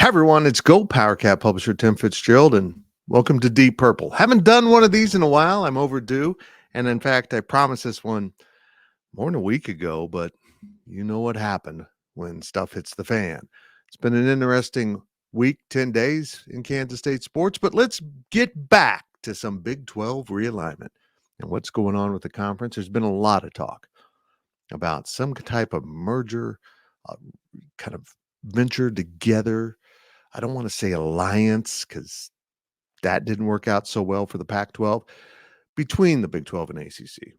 Hi, everyone. It's GoPowercat publisher Tim Fitzgerald, and welcome to Deep Purple. Haven't done one of these in a while. I'm overdue. And in fact, I promised this one more than a week ago, but you know what happened when stuff hits the fan. It's been an interesting week, 10 days in Kansas State sports, but let's get back to some Big 12 realignment and what's going on with the conference. There's been a lot of talk about some type of merger, uh, kind of venture together. I don't want to say alliance because that didn't work out so well for the Pac-12 between the Big 12 and ACC.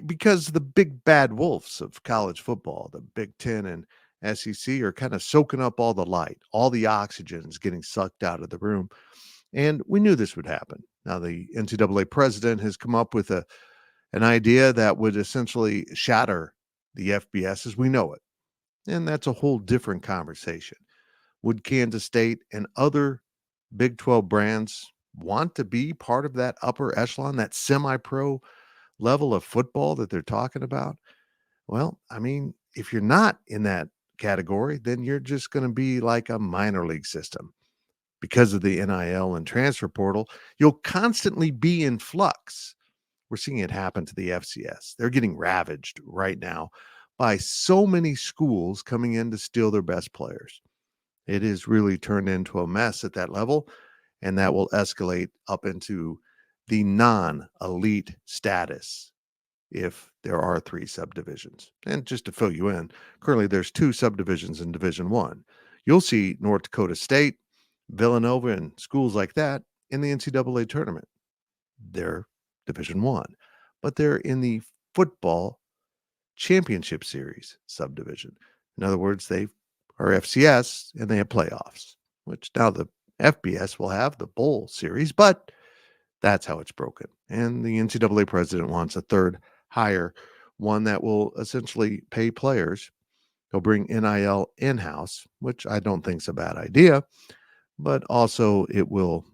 Because the big bad wolves of college football, the Big 10 and SEC, are kind of soaking up all the light. All the oxygen is getting sucked out of the room. And we knew this would happen. Now, the NCAA president has come up with an idea that would essentially shatter the FBS as we know it. And that's a whole different conversation. Would Kansas State and other Big 12 brands want to be part of that upper echelon, that semi-pro level of football that they're talking about? Well, I mean, if you're not in that category, then you're just going to be like a minor league system. Because of the NIL and transfer portal, you'll constantly be in flux. We're seeing it happen to the FCS. They're getting ravaged right now by so many schools coming in to steal their best players. It is really turned into a mess at that level, and that will escalate up into the non-elite status if there are 3 subdivisions. And just to fill you in, currently there's 2 subdivisions in Division 1. You'll see North Dakota State, Villanova, and schools like that in the NCAA tournament. They're Division 1, but they're in the football championship series subdivision. In other words, they are FCS and they have playoffs, which now the FBS will have the bowl series, but that's how it's broken. And the NCAA president wants a third higher, one that will essentially pay players. He'll bring NIL in-house, which I don't think is a bad idea, but also it will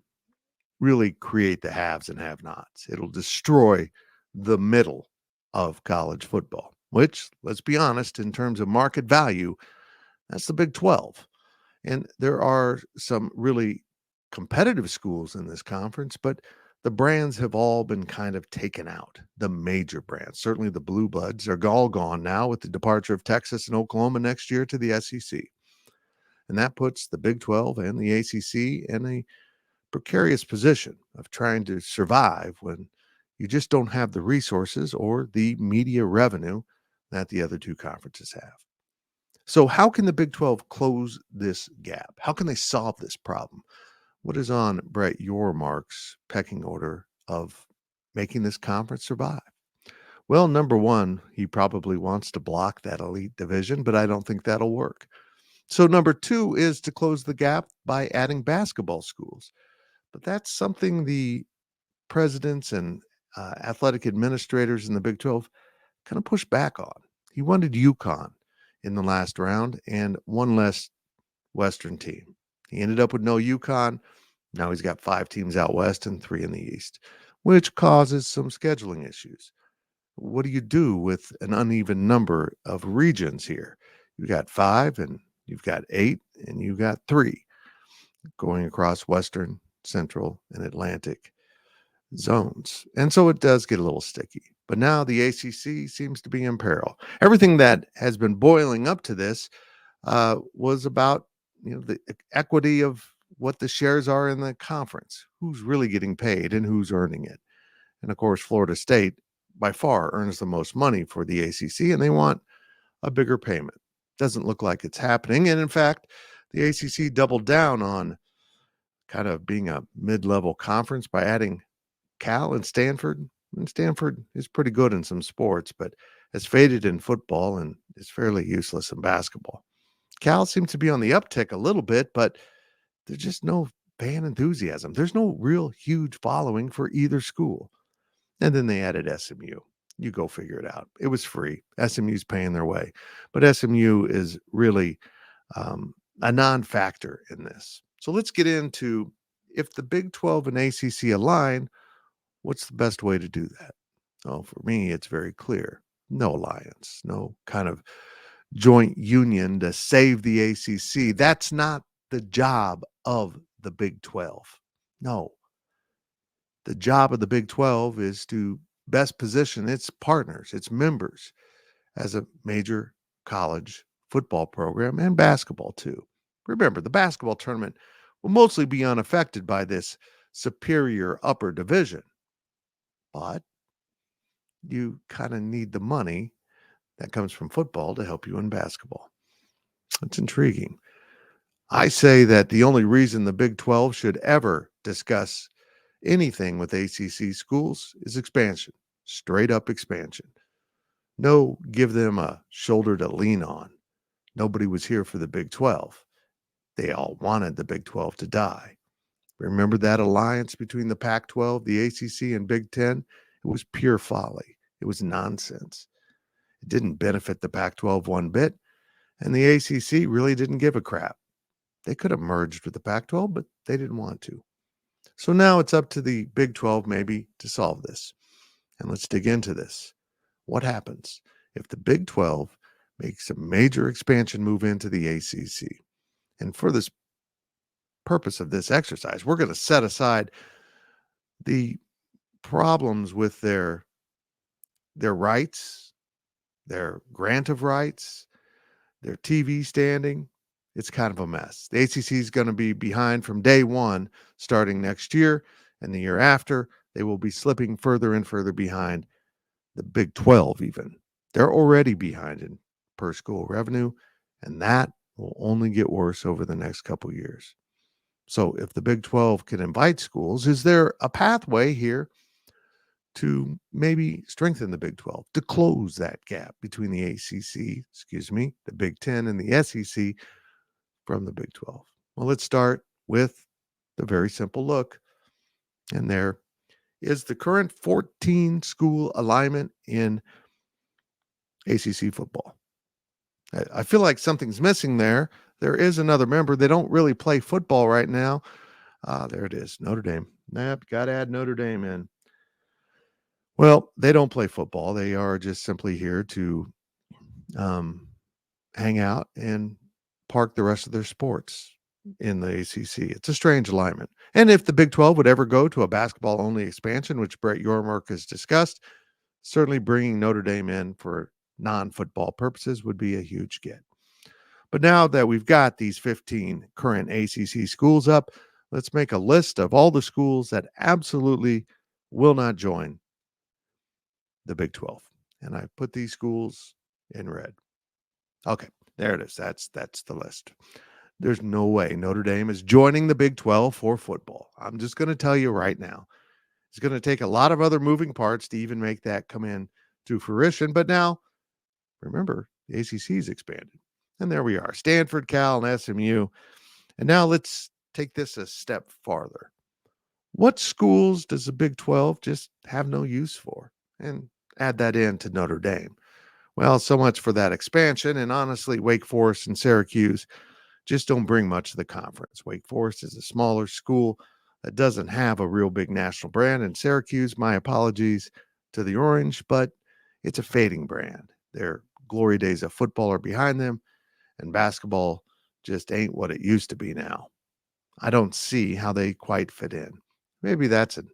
really create the haves and have-nots. It'll destroy the middle of college football, which, let's be honest, in terms of market value, that's the Big 12. And there are some really competitive schools in this conference, but the brands have all been kind of taken out. The major brands, certainly the Blue Bloods, are all gone now with the departure of Texas and Oklahoma next year to the SEC. And that puts the Big 12 and the ACC in a precarious position of trying to survive when you just don't have the resources or the media revenue that the other 2 conferences have. So how can the Big 12 close this gap? How can they solve this problem? What is on Brett Yormark's pecking order of making this conference survive? Well, number one, he probably wants to block that elite division, but I don't think that'll work. So number 2 is to close the gap by adding basketball schools. But that's something the presidents and athletic administrators in the Big 12 kind of pushed back on. He wanted UConn in the last round and one less Western team. He ended up with no UConn. Now he's got 5 teams out west and 3 in the east, which causes some scheduling issues. What do you do with an uneven number of regions here? You've got 5 and you've got 8 and you've got 3 going across Western, Central, and Atlantic zones. And so it does get a little sticky. But now the ACC seems to be in peril. Everything that has been boiling up to this was about the equity of what the shares are in the conference, who's really getting paid and who's earning it. And of course, Florida State by far earns the most money for the ACC, and they want a bigger payment. Doesn't look like it's happening. And in fact, the ACC doubled down on kind of being a mid-level conference by adding Cal and Stanford. And Stanford is pretty good in some sports, but has faded in football and is fairly useless in basketball. Cal seems to be on the uptick a little bit, but there's just no fan enthusiasm. There's no real huge following for either school. And then they added SMU. You go figure it out. It was free. SMU's paying their way. But SMU is really a non-factor in this. So let's get into, if the Big 12 and ACC align, what's the best way to do that? Well, for me, it's very clear. No alliance, no kind of joint union to save the ACC. That's not the job of the Big 12. No, the job of the Big 12 is to best position its partners, its members, as a major college football program and basketball too. Remember, the basketball tournament will mostly be unaffected by this superior upper division, but you kind of need the money that comes from football to help you in basketball. It's intriguing. I say that the only reason the Big 12 should ever discuss anything with ACC schools is expansion, straight up expansion. No, give them a shoulder to lean on. Nobody was here for the Big 12. They all wanted the Big 12 to die. Remember that alliance between the Pac 12, the ACC, and Big 10? It was pure folly. It was nonsense. It didn't benefit the Pac 12 one bit, and the ACC really didn't give a crap. They could have merged with the Pac 12, but they didn't want to. So now it's up to the Big 12 maybe to solve this. And let's dig into this. What happens if the Big 12 makes a major expansion move into the ACC? And for this purpose of this exercise, we're going to set aside the problems with their rights, their grant of rights, their TV standing. It's kind of a mess. The ACC is going to be behind from day one, starting next year, and the year after, they will be slipping further and further behind the Big 12 even. They're already behind in per school revenue, and that will only get worse over the next couple years. So if the Big 12 can invite schools, is there a pathway here to maybe strengthen the Big 12, to close that gap between the ACC, the Big 10, and the SEC from the Big 12? Well, let's start with the very simple look. And there is the current 14 school alignment in ACC football. I feel like something's missing there. There is another member. They don't really play football right now. There it is, Notre Dame. Got to add Notre Dame in. Well, they don't play football. They are just simply here to hang out and park the rest of their sports in the ACC. It's a strange alignment. And if the Big 12 would ever go to a basketball-only expansion, which Brett Yormark has discussed, certainly bringing Notre Dame in for non-football purposes would be a huge get. But now that we've got these 15 current ACC schools up, let's make a list of all the schools that absolutely will not join the Big 12. And I put these schools in red. Okay, there it is. That's the list. There's no way Notre Dame is joining the Big 12 for football. I'm just going to tell you right now. It's going to take a lot of other moving parts to even make that come in to fruition. But now, remember, the ACC is expanded. And there we are, Stanford, Cal, and SMU. And now let's take this a step farther. What schools does the Big 12 just have no use for? And add that in to Notre Dame. Well, so much for that expansion. And honestly, Wake Forest and Syracuse just don't bring much to the conference. Wake Forest is a smaller school that doesn't have a real big national brand. And Syracuse, my apologies to the Orange, but it's a fading brand. Their glory days of football are behind them, and basketball just ain't what it used to be now. I don't see how they quite fit in. Maybe that's a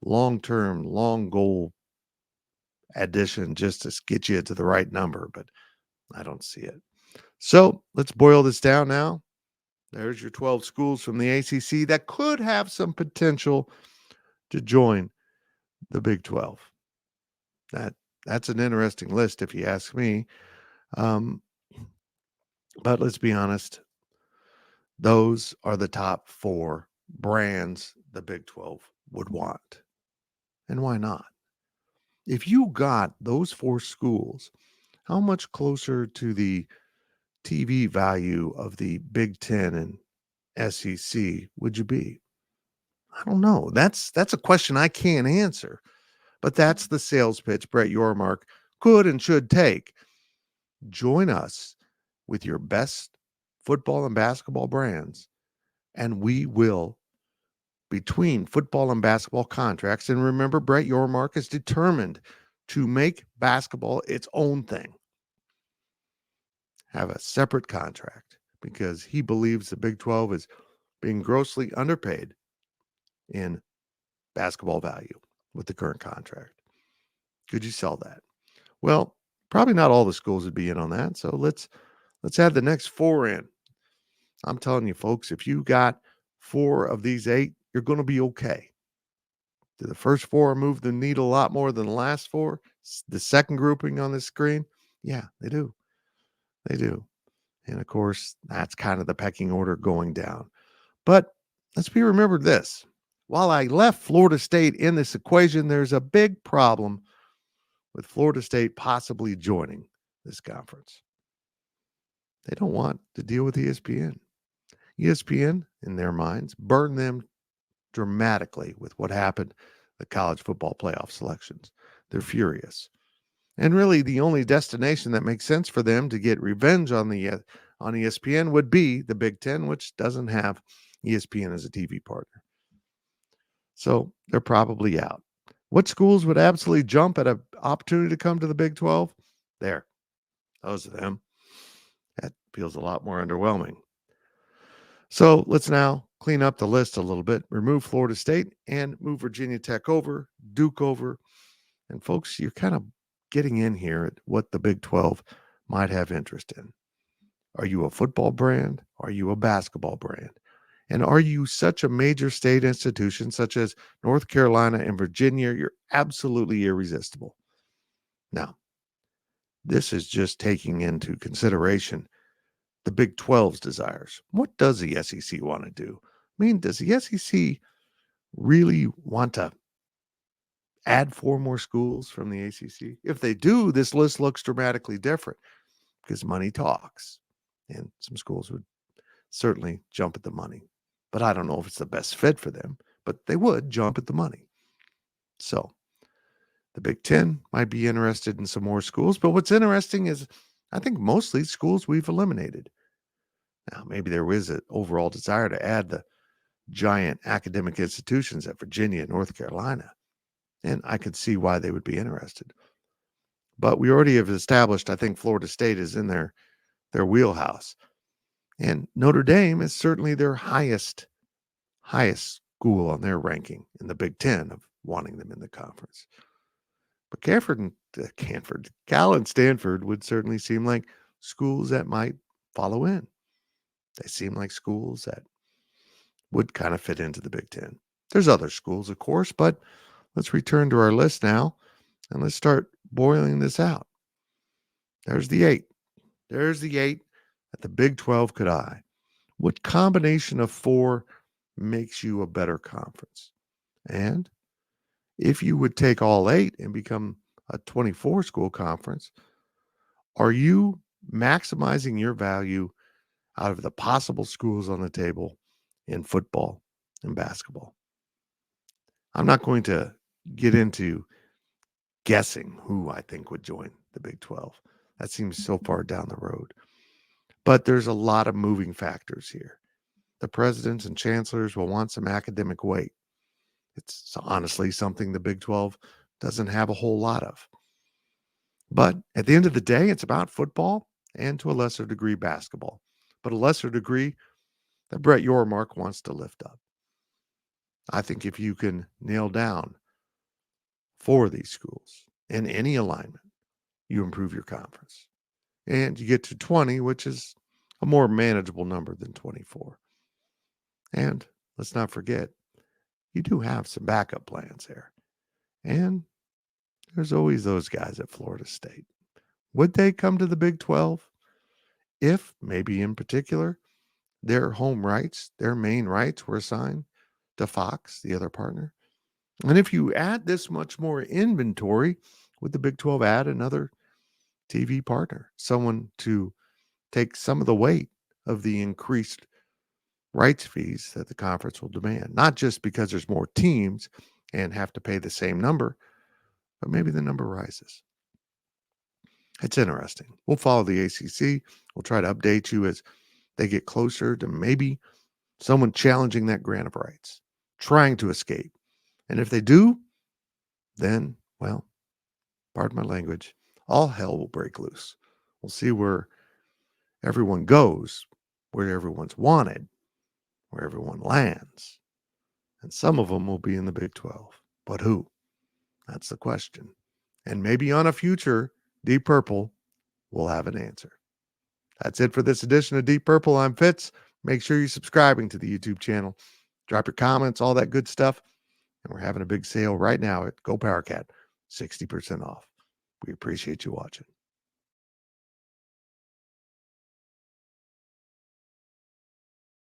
long-term, long goal addition just to get you to the right number, but I don't see it. So let's boil this down now. There's your 12 schools from the ACC that could have some potential to join the Big 12. That's an interesting list, if you ask me. But let's be honest. Those are the top 4 brands the Big 12 would want. And why not? If you got those 4 schools, how much closer to the TV value of the Big 10 and SEC would you be? I don't know. That's a question I can't answer. But that's the sales pitch Brett Yormark could and should take. Join us with your best football and basketball brands, and we will, between football and basketball contracts, and remember, Brett Yormark is determined to make basketball its own thing, have a separate contract because he believes the Big 12 is being grossly underpaid in basketball value with the current contract. Could you sell that? Well, probably not all the schools would be in on that. So let's add the next 4 in. I'm telling you, folks, if you got 4 of these 8, you're going to be okay. Do the first 4 move the needle a lot more than the last 4? The second grouping on the screen? Yeah, they do. They do. And of course, that's kind of the pecking order going down. But let's be remembered this. While I left Florida State in this equation, there's a big problem with Florida State possibly joining this conference. They don't want to deal with ESPN. ESPN, in their minds, burned them dramatically with what happened the college football playoff selections. They're furious. And really, the only destination that makes sense for them to get revenge on ESPN would be the Big Ten, which doesn't have ESPN as a TV partner. So they're probably out. What schools would absolutely jump at an opportunity to come to the Big 12? There. Those are them. That feels a lot more underwhelming. So let's now clean up the list a little bit, remove Florida State and move Virginia Tech over, Duke over. And folks, you're kind of getting in here at what the Big 12 might have interest in. Are you a football brand? Are you a basketball brand? And are you such a major state institution such as North Carolina and Virginia? You're absolutely irresistible. Now, this is just taking into consideration the Big 12's desires. What does the SEC want to do? I mean, does the SEC really want to add 4 more schools from the ACC? If they do, this list looks dramatically different because money talks. And some schools would certainly jump at the money. But I don't know if it's the best fit for them, but they would jump at the money. So the Big Ten might be interested in some more schools. But what's interesting is I think mostly schools we've eliminated. Now, maybe there is an overall desire to add the giant academic institutions at Virginia and North Carolina. And I could see why they would be interested. But we already have established, I think Florida State is in their wheelhouse. And Notre Dame is certainly their highest school on their ranking in the Big Ten of wanting them in the conference. But Cal and Stanford would certainly seem like schools that might follow in. They seem like schools that would kind of fit into the Big Ten. There's other schools, of course, but let's return to our list now and let's start boiling this out. There's the 8. There's the 8 that the Big 12 could eye. What combination of 4 makes you a better conference? And if you would take all 8 and become a 24 school conference, are you maximizing your value out of the possible schools on the table in football and basketball? I'm not going to get into guessing who I think would join the Big 12. That seems so far down the road. But there's a lot of moving factors here. The presidents and chancellors will want some academic weight. It's honestly something the Big 12 doesn't have a whole lot of. But at the end of the day, it's about football and to a lesser degree basketball. But a lesser degree that Brett Yormark wants to lift up. I think if you can nail down 4 of these schools in any alignment, you improve your conference. And you get to 20, which is a more manageable number than 24. And let's not forget, you do have some backup plans there. And there's always those guys at Florida State. Would they come to the Big 12 if, maybe in particular, their home rights, their main rights were assigned to Fox, the other partner? And if you add this much more inventory, would the Big 12 add another TV partner, someone to take some of the weight of the increased rights fees that the conference will demand? Not just because there's more teams and have to pay the same number, but maybe the number rises. It's interesting. We'll follow the ACC. We'll try to update you as they get closer to maybe someone challenging that grant of rights, trying to escape. And if they do, then, well, pardon my language, all hell will break loose. We'll see where everyone goes. where everyone's wanted, where everyone lands. And some of them will be in the Big 12. But who? That's the question. And maybe on a future Deep Purple, we'll have an answer. That's it for this edition of Deep Purple. I'm Fitz. Make sure you're subscribing to the YouTube channel. Drop your comments, all that good stuff. And we're having a big sale right now at GoPowercat, 60% off. We appreciate you watching.